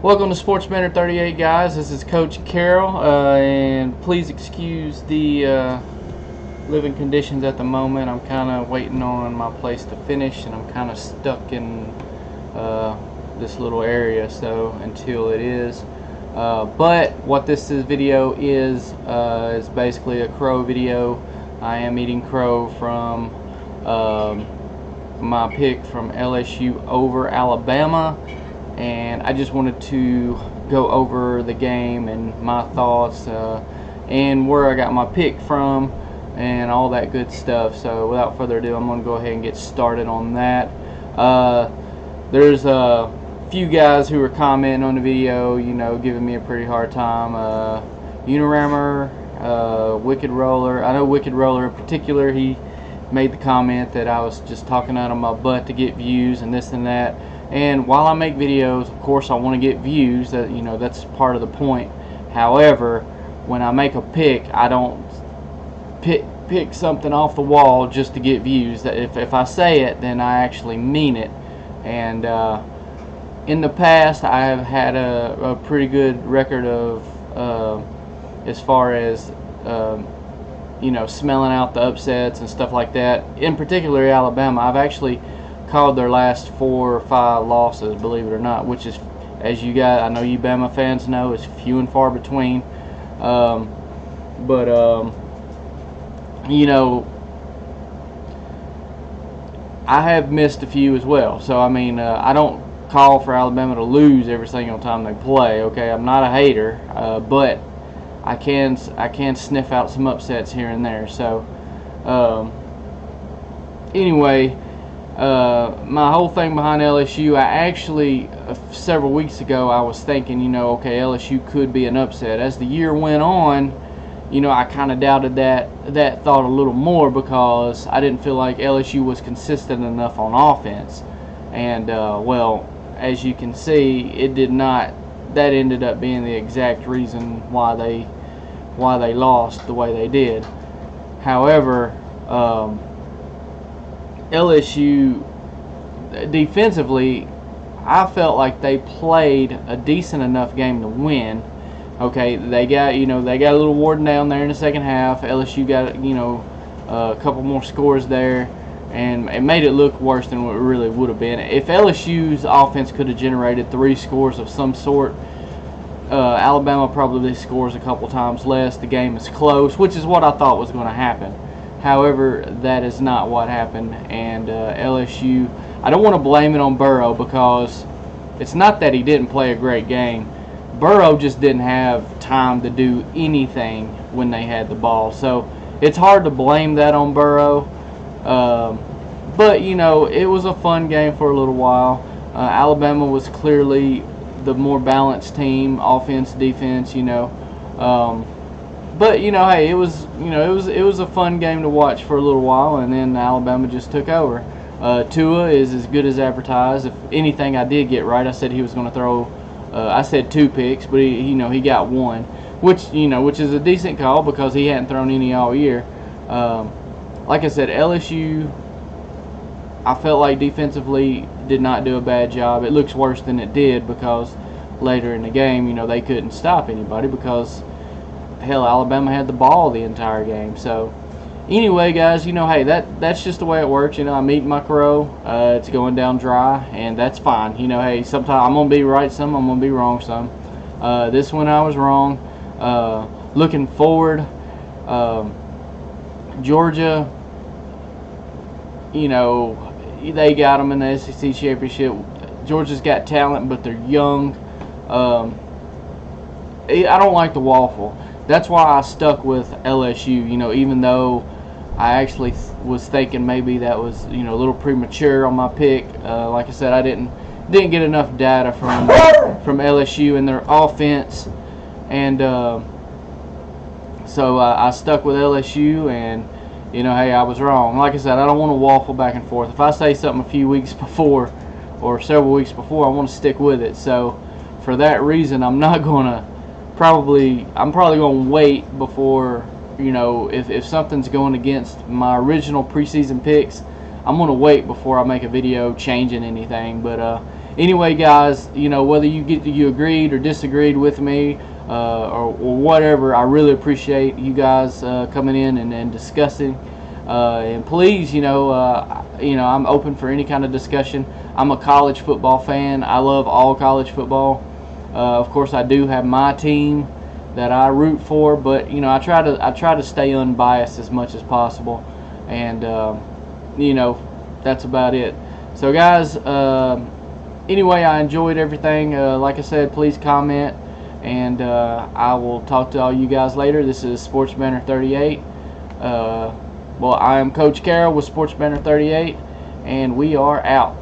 Welcome to Sportsmanner 38, guys. This is Coach Carroll, and please excuse the living conditions at the moment. I'm kind of waiting on my place to finish, and I'm kind of stuck in this little area, so until it is. But what this video is basically a crow video. I am eating crow from my pick from LSU over Alabama. And I just wanted to go over the game and my thoughts and where I got my pick from and all that good stuff. So without further ado, I'm going to go ahead and get started on that. There's a few guys who were commenting on the video, you know, giving me a pretty hard time. Unirammer, Wicked Roller. I know Wicked Roller in particular, he made the comment that I was just talking out of my butt to get views and this and that. And while I make videos, of course I want to get views, that, you know, that's part of the point. However, when I make a pick, I don't pick something off the wall just to get views. That if I say it, then I actually mean it. And in the past, I have had a pretty good record of as far as you know, smelling out the upsets and stuff like that. In particular, Alabama, I've actually called their last 4 or 5 losses, believe it or not, which is, as you guys, I know you Bama fans know, is few and far between. You know, I have missed a few as well. So I mean, I don't call for Alabama to lose every single time they play. Okay, I'm not a hater, but I can sniff out some upsets here and there. So anyway. My whole thing behind LSU, I actually, several weeks ago, I was thinking, you know, okay, LSU could be an upset. As the year went on, you know, I kind of doubted that thought a little more because I didn't feel like LSU was consistent enough on offense. And, well, as you can see, it did not. That ended up being the exact reason why they lost the way they did. However, LSU defensively, I felt like they played a decent enough game to win. Okay, they got a little worn down there in the second half. LSU got, you know, a couple more scores there, and it made it look worse than what it really would have been. If LSU's offense could have generated 3 scores of some sort, Alabama probably scores a couple times less. The game is close, which is what I thought was going to happen. However, that is not what happened, and LSU, I don't want to blame it on Burrow because it's not that he didn't play a great game. Burrow just didn't have time to do anything when they had the ball. So it's hard to blame that on Burrow. But, you know, it was a fun game for a little while. Alabama was clearly the more balanced team, offense, defense, you know. But, you know, hey, it was a fun game to watch for a little while, and then Alabama just took over. Tua is as good as advertised. If anything, I did get right. I said he was going to throw. I said 2 picks, but he got 1, which is a decent call because he hadn't thrown any all year. Like I said, LSU, I felt like defensively did not do a bad job. It looks worse than it did because later in the game, you know, they couldn't stop anybody because, hell, Alabama had the ball the entire game. So anyway, guys, you know, hey, that's just the way it works. You know, I'm eating my crow. It's going down dry, and that's fine. You know, hey, sometimes I'm going to be right some, I'm going to be wrong some. This one I was wrong. Looking forward, Georgia, you know, they got them in the SEC championship. Georgia's got talent, but they're young. I don't like the waffle. That's why I stuck with LSU, you know, even though I actually was thinking maybe that was, you know, a little premature on my pick. Like I said, I didn't get enough data from LSU and their offense, and so I stuck with LSU, and, you know, hey, I was wrong. Like I said, I don't want to waffle back and forth. If I say something a few weeks before or several weeks before, I want to stick with it. So for that reason, I'm not going to I'm probably going to wait before, you know, if something's going against my original preseason picks, I'm going to wait before I make a video changing anything. But Anyway, guys, whether you agreed or disagreed with me, or whatever, I really appreciate you guys coming in and discussing. And please, I'm open for any kind of discussion. I'm a college football fan. I love all college football. Of course, I do have my team that I root for, but I try to stay unbiased as much as possible, and that's about it. So, guys, anyway, I enjoyed everything. Like I said, please comment, and I will talk to all you guys later. This is Sports Banner 38. Well, I am Coach Carroll with Sports Banner 38, and we are out.